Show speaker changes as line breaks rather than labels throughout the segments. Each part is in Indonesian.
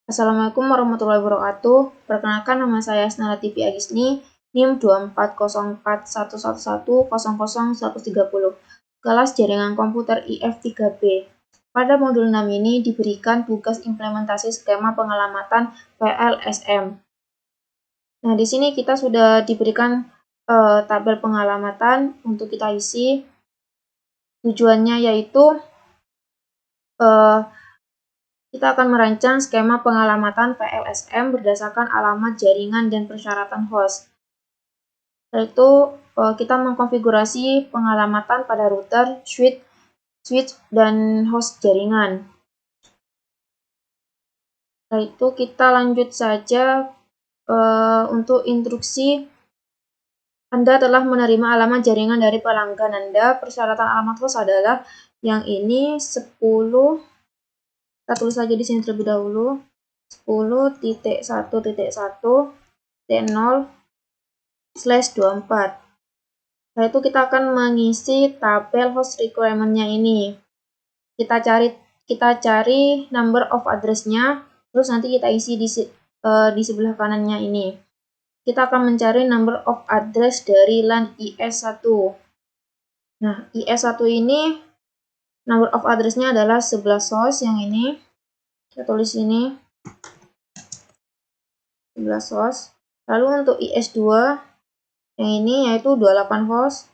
Assalamualaikum warahmatullahi wabarakatuh. Perkenalkan, nama saya Asnara Tipi Agisni, NIM 2404111000130, kelas jaringan komputer IF3B. Pada modul 6 ini diberikan tugas implementasi skema pengelamatan PLSM. Nah, di sini kita sudah diberikan tabel pengelamatan untuk kita isi. Tujuannya yaitu kita akan merancang skema pengelamatan PLSM berdasarkan alamat jaringan dan persyaratan host. Yaitu kita mengkonfigurasi pengelamatan pada router, switch, dan host jaringan. Setelah itu kita lanjut saja untuk instruksi. Anda telah menerima alamat jaringan dari pelanggan Anda. Persyaratan alamat host adalah yang ini 10. Kita tulis saja di sini terlebih dahulu. 10.1.1.0/24. Setelah itu kita akan mengisi tabel host requirement-nya ini. Kita cari number of address-nya, terus nanti kita isi di sebelah kanannya ini. Kita akan mencari number of address dari LAN IS1. Nah, IS1 ini number of address-nya adalah 11 host yang ini. Kita tulis ini 11 host. Lalu untuk IS2 yang ini yaitu 28 host.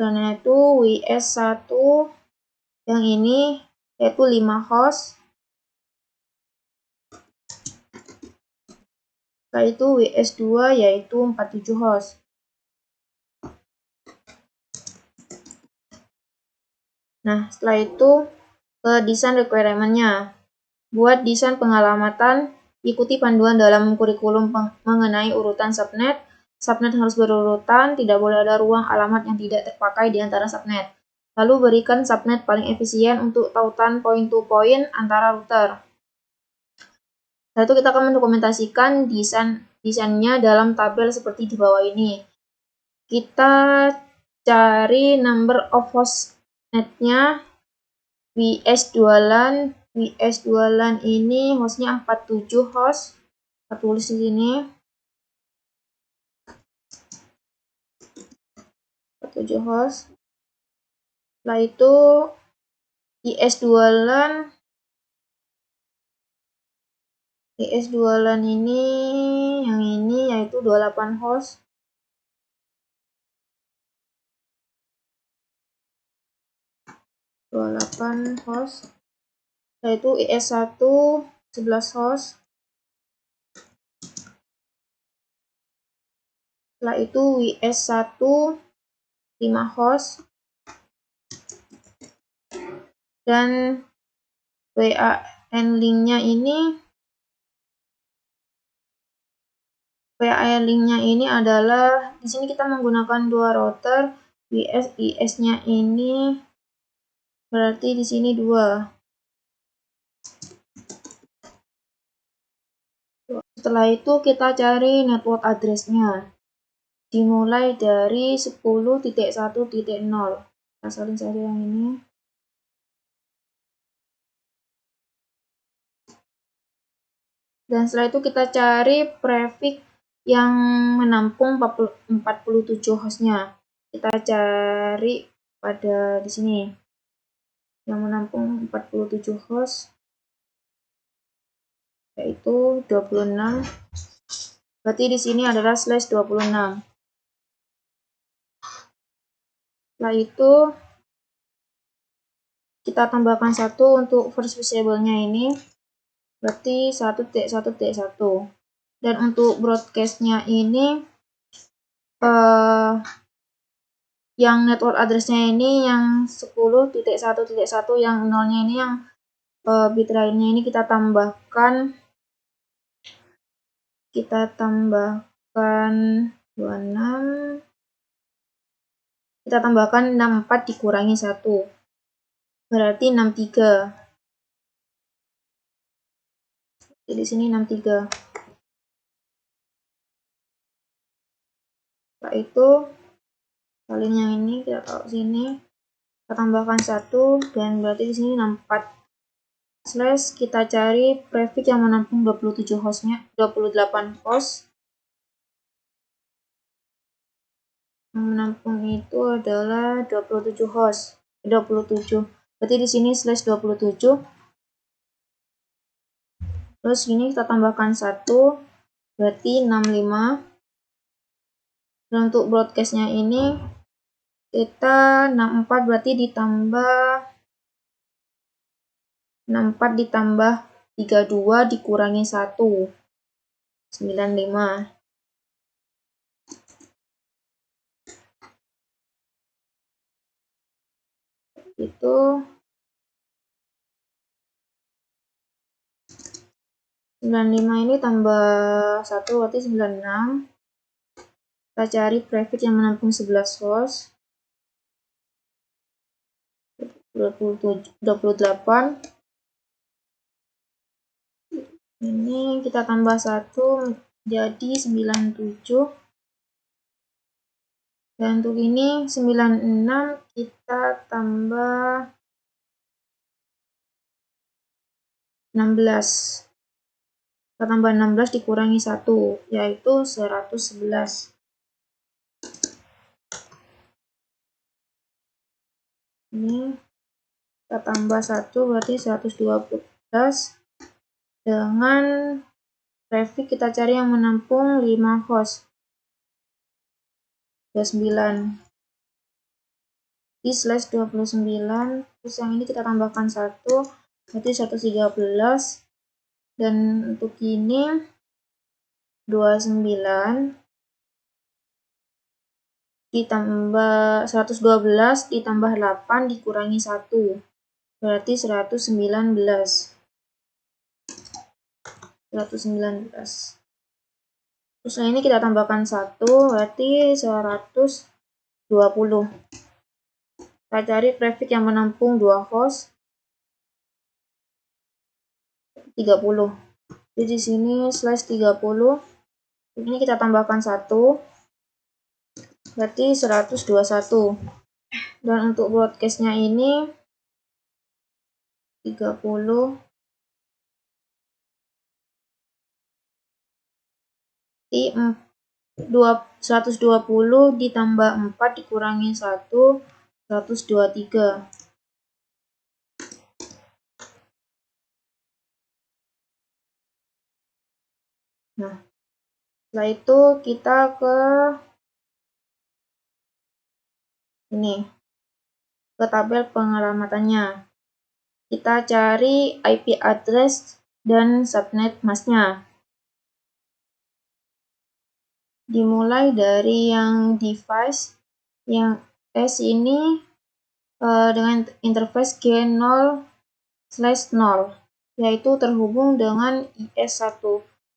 Dan yaitu WS1 yang ini yaitu 5 host. Setelah itu WS2 yaitu 47 host. Nah, setelah itu ke desain requirement-nya. Buat desain pengelamatan, ikuti panduan dalam kurikulum mengenai urutan subnet. Subnet harus berurutan, tidak boleh ada ruang alamat yang tidak terpakai di antara subnet. Lalu berikan subnet paling efisien untuk tautan point-to-point antara router. Setelah itu kita akan mendokumentasikan desainnya dalam tabel seperti di bawah ini. Kita cari number of host netnya WS2 LAN. WS2 LAN ini hostnya 47 host. Kita tulis di sini 47 host. Setelah itu IS2 LAN ini yang ini yaitu 28 host. Setelah itu IS1 11 host. Setelah itu WS1 5 host. Dan WAN link-nya ini adalah di sini kita menggunakan 2 router. IS-nya ini berarti di sini 2. Setelah itu kita cari network address-nya. Dimulai dari 10.1.0. Kita salin saja yang ini. Dan setelah itu kita cari prefix yang menampung 47 hostnya. Kita cari pada di sini yang menampung 47 host, yaitu 26. Berarti di sini adalah /26. Setelah itu kita tambahkan 1 untuk first visible-nya ini. Berarti 1.1.1. Dan untuk broadcast-nya ini yang network address-nya ini yang 10.1.1 yang 0-nya ini yang bitrate-nya ini kita tambahkan 26. Kita tambahkan 64 dikurangi 1. Berarti 63. Jadi di sini 63. Setelah itu salin yang ini kita taruh sini. kita tambahkan 1 dan berarti di sini 64. Slash kita cari prefix yang menampung 27 hostnya, 28 host. Yang menampung itu adalah 27 host, 27. Berarti di sini slash 27. Terus ini kita tambahkan 1, berarti 65. Dan untuk broadcastnya ini kita 64 berarti ditambah 64 ditambah 32 dikurangi 1, 95. Itu 95 ini tambah 1 berarti 96. Kita cari prefix yang menampung 11 host. 28. Ini kita tambah 1 jadi 97. Dan untuk ini 96 kita tambah 16. Kita tambah 16 dikurangi 1, yaitu 111. Ini kita tambah 1 berarti 112. Dengan prefix kita cari yang menampung 5 host. 29. Di slash 29. Terus yang ini kita tambahkan 1 berarti 113. Dan untuk ini 29 ditambah 112 ditambah 8 dikurangi 1, berarti 119. 119. Terus ini kita tambahkan 1 berarti 120. Kita cari prefix yang menampung 2 host. 30. Jadi di sini slash 30. Ini kita tambahkan 1 berarti 121. Dan untuk broadcastnya ini 30 di 120 ditambah 4 dikurangi 1, 123. Nah, setelah itu kita ke ini, ke tabel pengalamatannya. Kita cari IP address dan subnet masknya. Dimulai dari yang device, yang S ini dengan interface G0/0, yaitu terhubung dengan IS1.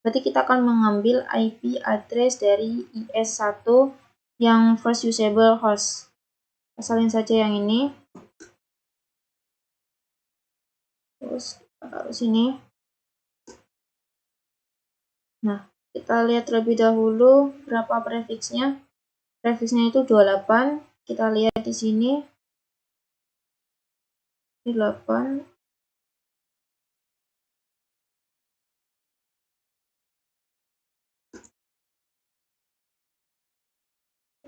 Berarti kita akan mengambil IP address dari IS1 yang first usable host. Asalin saja yang ini. Terus taruh sini. Nah, kita lihat terlebih dahulu berapa prefixnya. Prefixnya itu 28. Kita lihat di sini. Ini 8.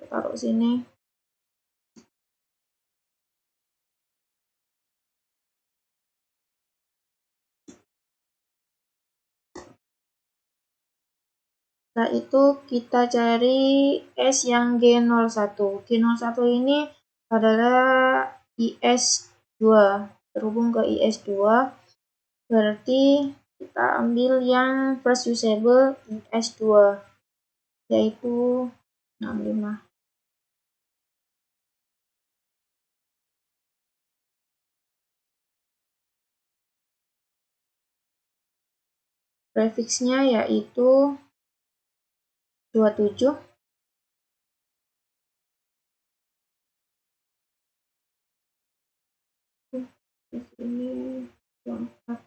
Taruh sini. Setelah itu kita cari S yang G01. G01 ini adalah IS2, terhubung ke IS2. Berarti kita ambil yang first usable IS2, yaitu 65. Prefixnya yaitu 27. Di sini 24.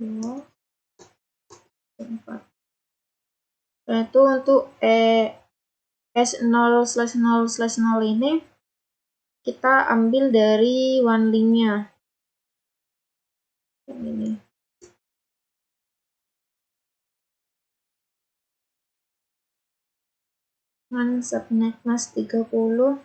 2, 4. Itu untuk S0/0/0 ini kita ambil dari one link-nya. Ini. Subnet mas 30.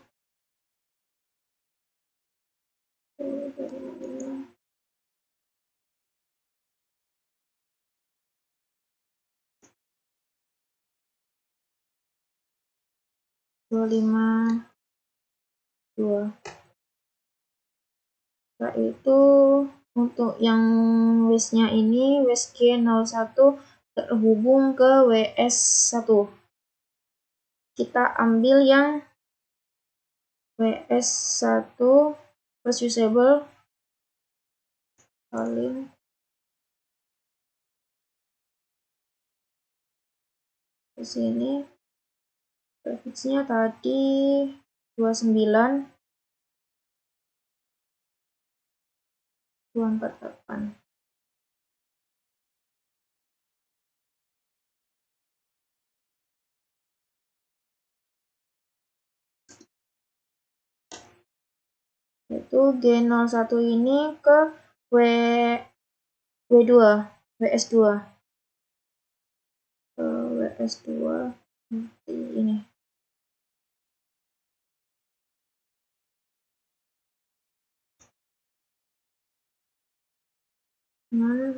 Nah, itu untuk yang WES-nya ini WES G01 terhubung ke WS1. Kita ambil yang WS1 first usable, salin ke sini. Prefixnya tadi 29 248. Itu G01 ini ke W2, WS2. WS2 ini.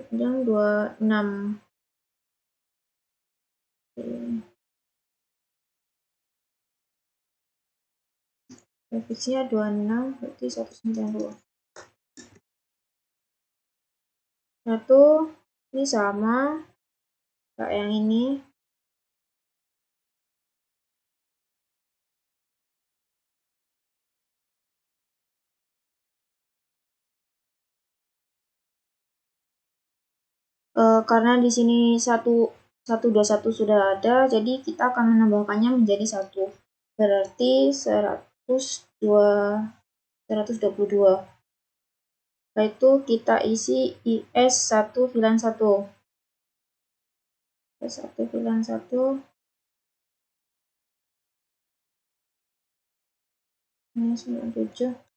Yang 26. Prefixnya 26, berarti 192. Satu, ini sama kayak yang ini. Karena di sini 121 sudah ada, jadi kita akan menambahkannya menjadi 1. Berarti 122. Setelah itu kita isi IS1 VLAN 1. IS1 VLAN 1. Ini 97.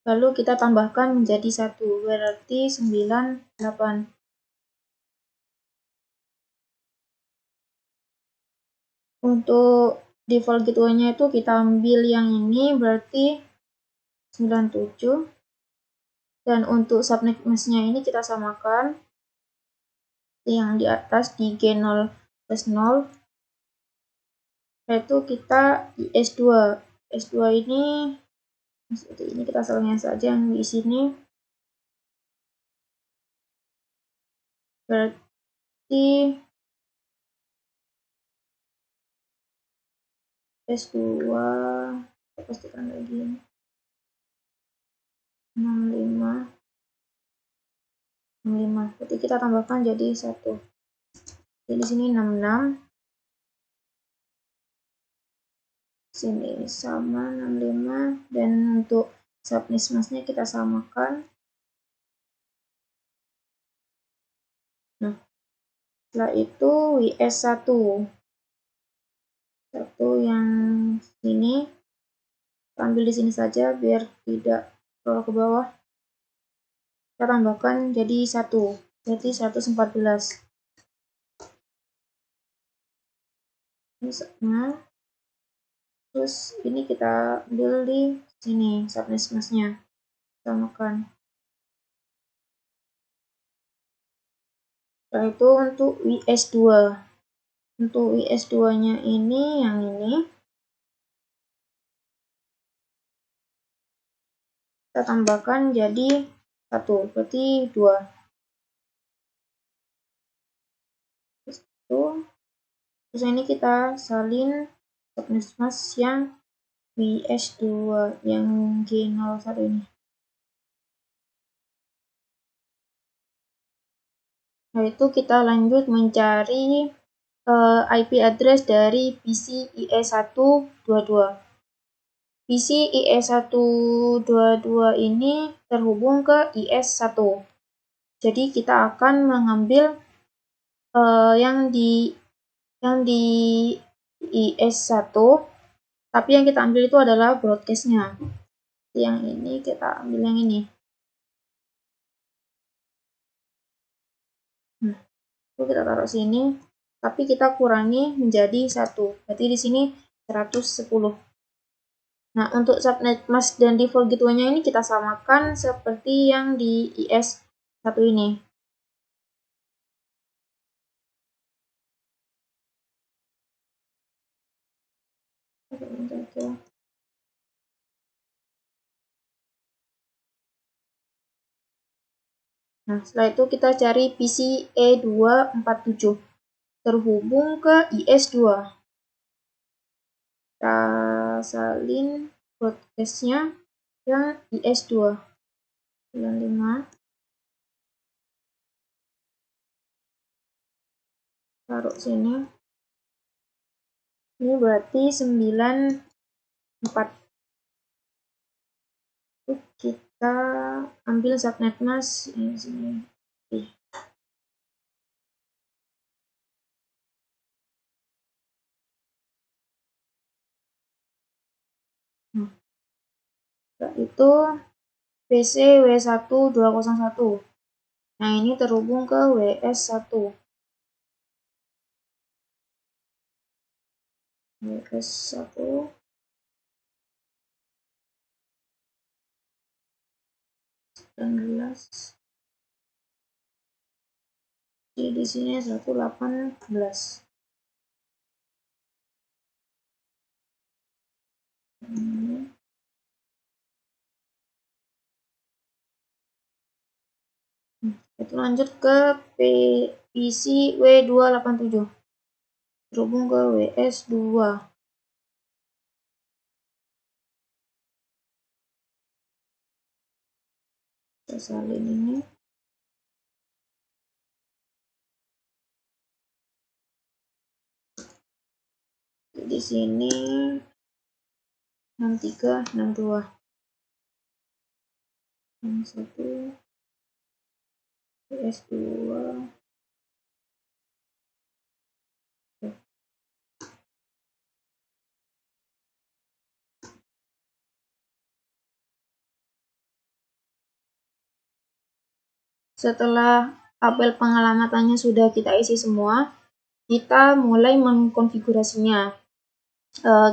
Lalu kita tambahkan menjadi 1, berarti 98. Untuk default gateway-nya itu kita ambil yang ini, berarti 97. Dan untuk subnet mask-nya ini kita samakan yang di atas di G0/0. Yaitu kita IS2. IS2 ini seperti ini, kita salahnya saja yang di sini. Berarti S2, kita pastikan lagi 65. Berarti kita tambahkan jadi 1. Jadi di sini 66. Sini sama 65, dan untuk subnet mask-nya kita samakan. Nah, setelah itu WS1. Satu yang sini ambil di sini saja biar tidak scroll ke bawah. Kita tambahkan jadi 1, berarti 114. Nah, terus ini kita ambil di sini subnet mask-nya, samakan. Setelah itu untuk WS2. Untuk WS2-nya ini yang ini. Kita tambahkan jadi 1, berarti 2. Terus ini kita salin subnet mask yang WS2 yang G01 ini. Nah, itu kita lanjut mencari IP address dari PC IE122. PC IS122 ini terhubung ke IS1. Jadi kita akan mengambil yang di IS1, tapi yang kita ambil itu adalah broadcast-nya. Yang ini kita ambil yang ini. Nah, itu kita taruh sini, tapi kita kurangi menjadi 1. Berarti di sini 110. Nah, untuk subnet mask dan default gateway-nya ini kita samakan seperti yang di IS1 ini. Nah, setelah itu kita cari PC E247 terhubung ke IS2. Kita salin broadcast-nya yang IS2. 95. Taruh sini. Ini berarti 94. Kita ambil subnet mask ini sini. Oke. Nah, setelah itu PC W1201. Nah, ini terhubung ke WS1. WS1. Jadi di sini 118. Itu lanjut ke PC W287 terhubung ke WS2. Kita salin ini. Di sini 63, 62. 61 WS2. Setelah tabel pengalamannya sudah kita isi semua, kita mulai mengkonfigurasinya.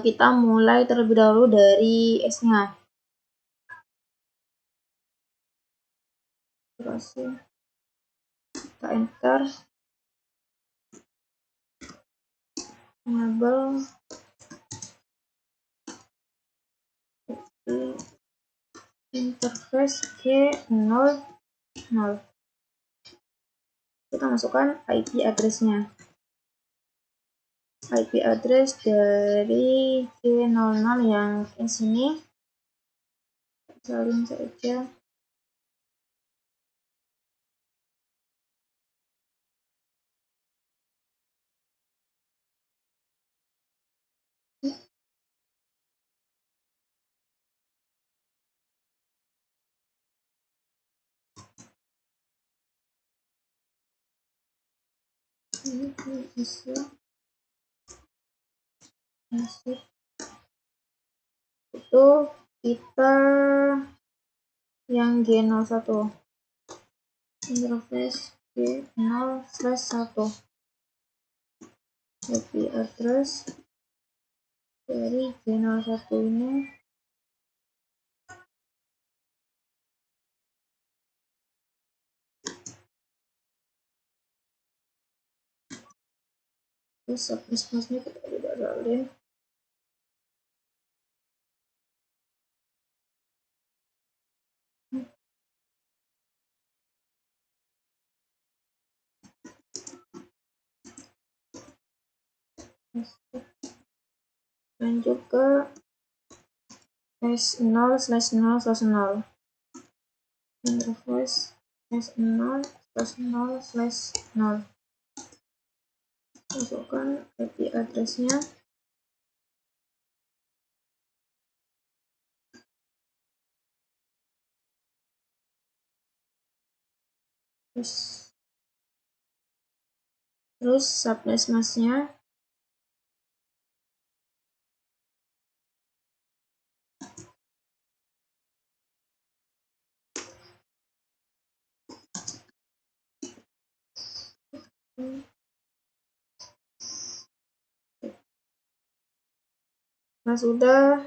Kita mulai terlebih dahulu dari S-nya. Kita enter. Enable interface G00. Kita masukkan IP address-nya. IP address dari G00 yang di sini. Salin saja. Itu kita yang G01 interface G0/1 IP address dari G01 ini subnet-nya kita tidak salin. Lanjut ke S0/0/0 interface S0/0/0. Masukkan IP address-nya. terus subnet masknya nah sudah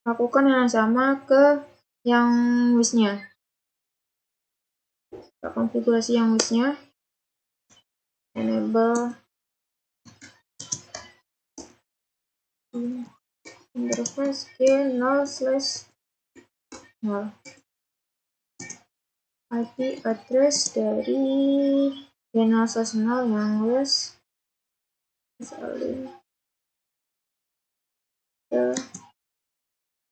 lakukan yang sama ke yang wishnya. Kita konfigurasi yang wishnya, enable interface ke 0/0 IP address dari D0/0 yang wish salin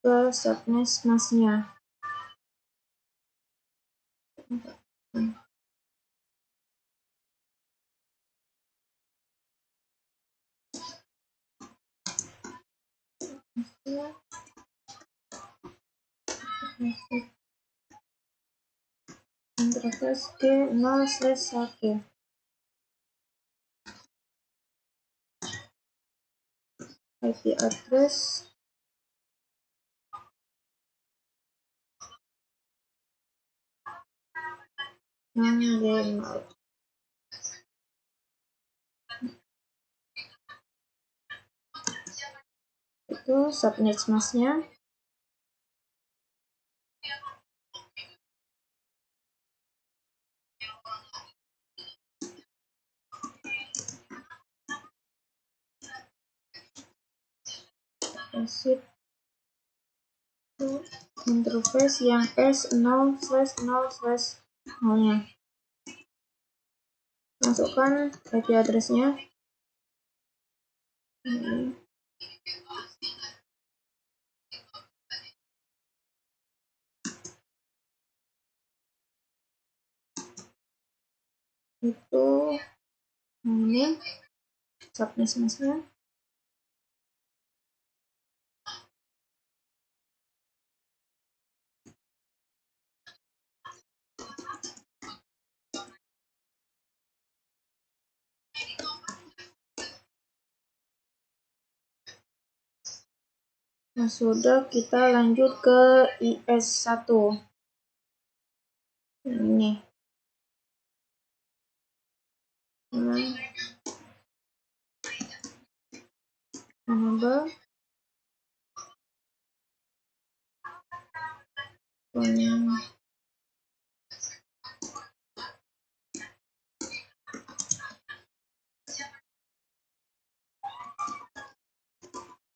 ke subnet masknya. Interface ke 0/1 IP address yang D0. Itu subnet masknya. Exit to interface yang S0/0/0-nya. Masukkan IP address-nya. Itu ini subnet masknya. Nah, sudah, kita lanjut ke IS1. Ini. Enable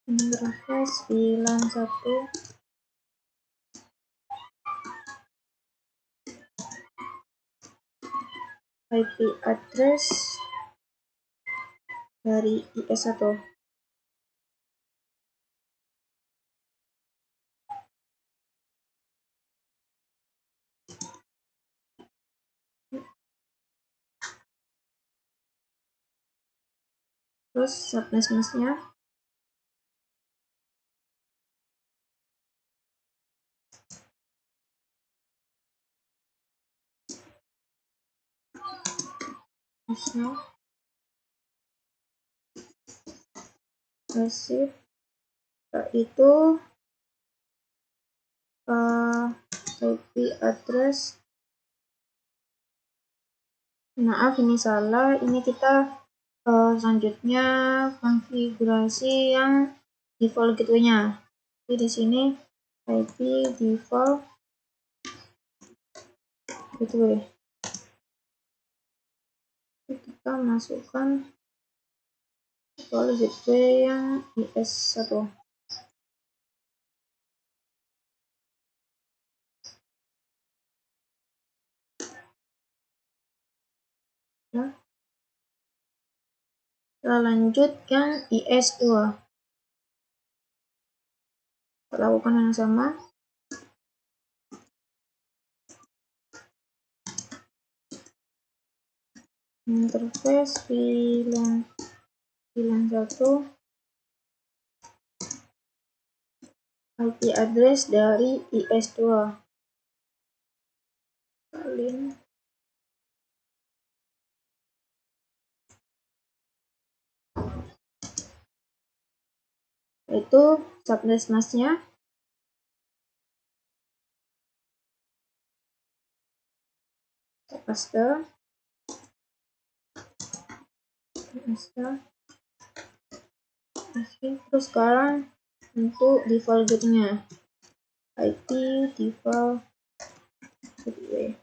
interface 91 IP address dari IS1. Terus subnet masknya. Receive. Itu IP address. Maaf, ini salah. Ini kita selanjutnya konfigurasi yang default gateway-nya. Jadi di sini IP default gateway. Kita masukkan default gateway yang IS1. Ya. Kita lanjut yang IS2. Kita lakukan yang sama. Interface VLAN 1 IP address dari IS2 salin Itu subnet masknya paste. Terus sekarang untuk default gateway-nya IP default gateway.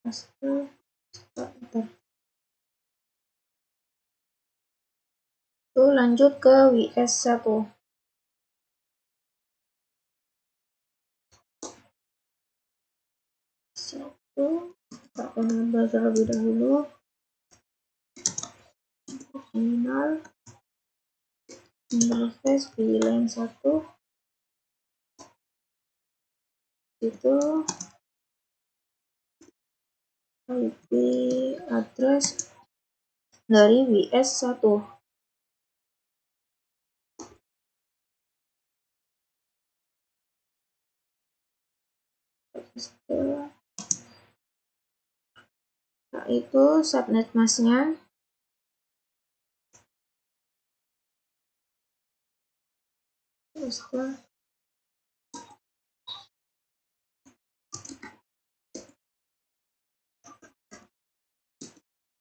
Paste starter. Tuh lanjut ke WS1. Kita enable terlebih dahulu. Terminal interface VLAN 1 itu IP address dari WS1. Nah, itu subnet masknya. Terus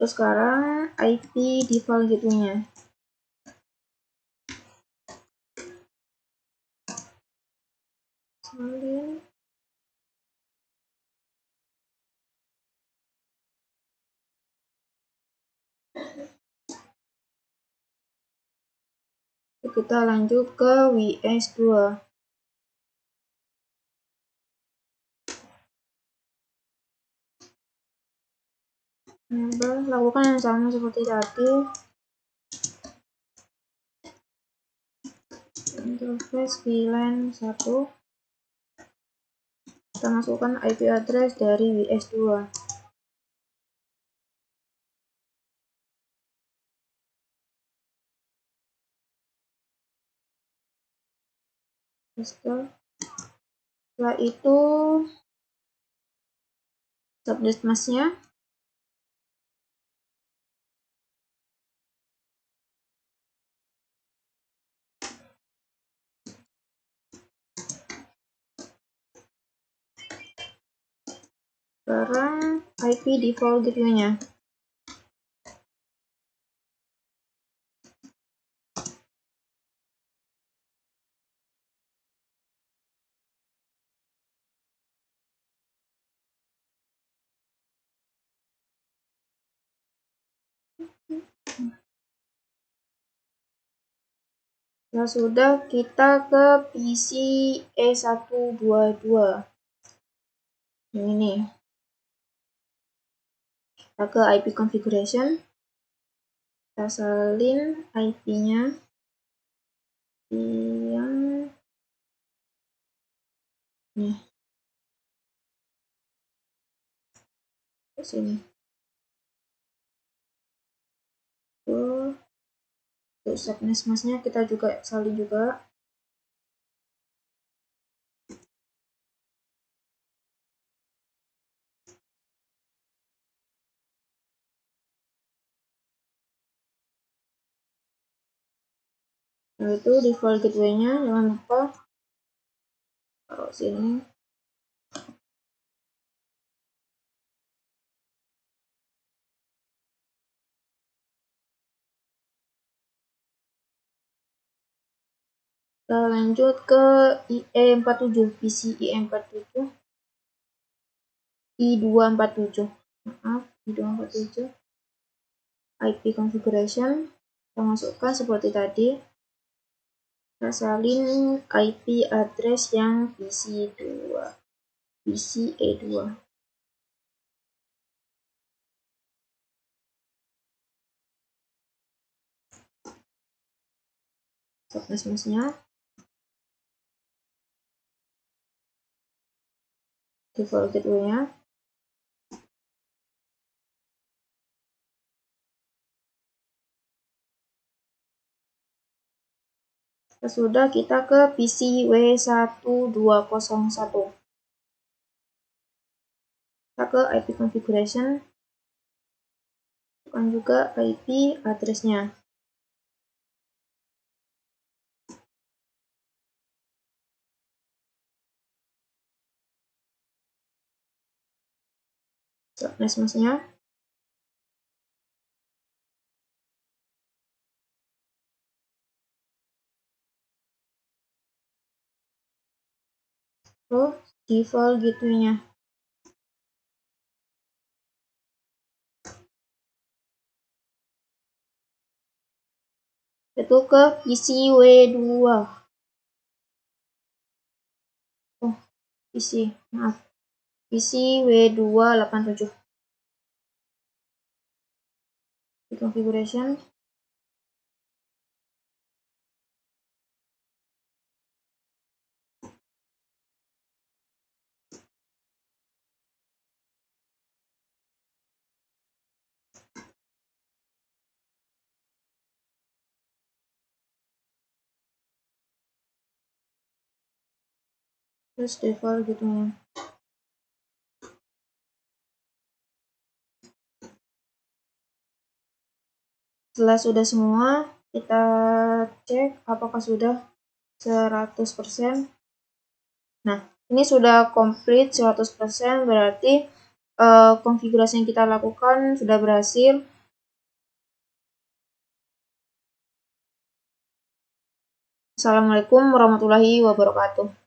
sekarang IP default gateway-nya. Salin. Kita lanjut ke WS2. Lakukan yang sama seperti tadi. Interface VLAN 1. Kita masukkan IP address dari WS2. Setelah itu subnet masknya. Sekarang IP default gateway-nya. Nah, sudah kita ke PC E122. Ini. Kita ke IP configuration. Kita salin IP-nya yang nih. Ke sini. Untuk subnet masknya kita juga salin juga. Nah, itu default gateway-nya, jangan lupa taruh sini. Kita lanjut ke IE47, PC IE47. I247. Maaf, I247. IP configuration. Kita masukkan seperti tadi. Kita salin IP address yang PC2. PC E2. Subnet masknya. Default gateway-nya. Sudah kita ke PC W1201. Kita ke IP configuration, bukan juga IP address-nya. Subnet-nya. Terus default gateway-nya. Itu ke PC W2. Oh, maaf. PC W287. Di configuration. Terus default gateway-nya. Setelah sudah semua, kita cek apakah sudah 100%. Nah, ini sudah komplit 100%, berarti konfigurasi yang kita lakukan sudah berhasil. Assalamualaikum warahmatullahi wabarakatuh.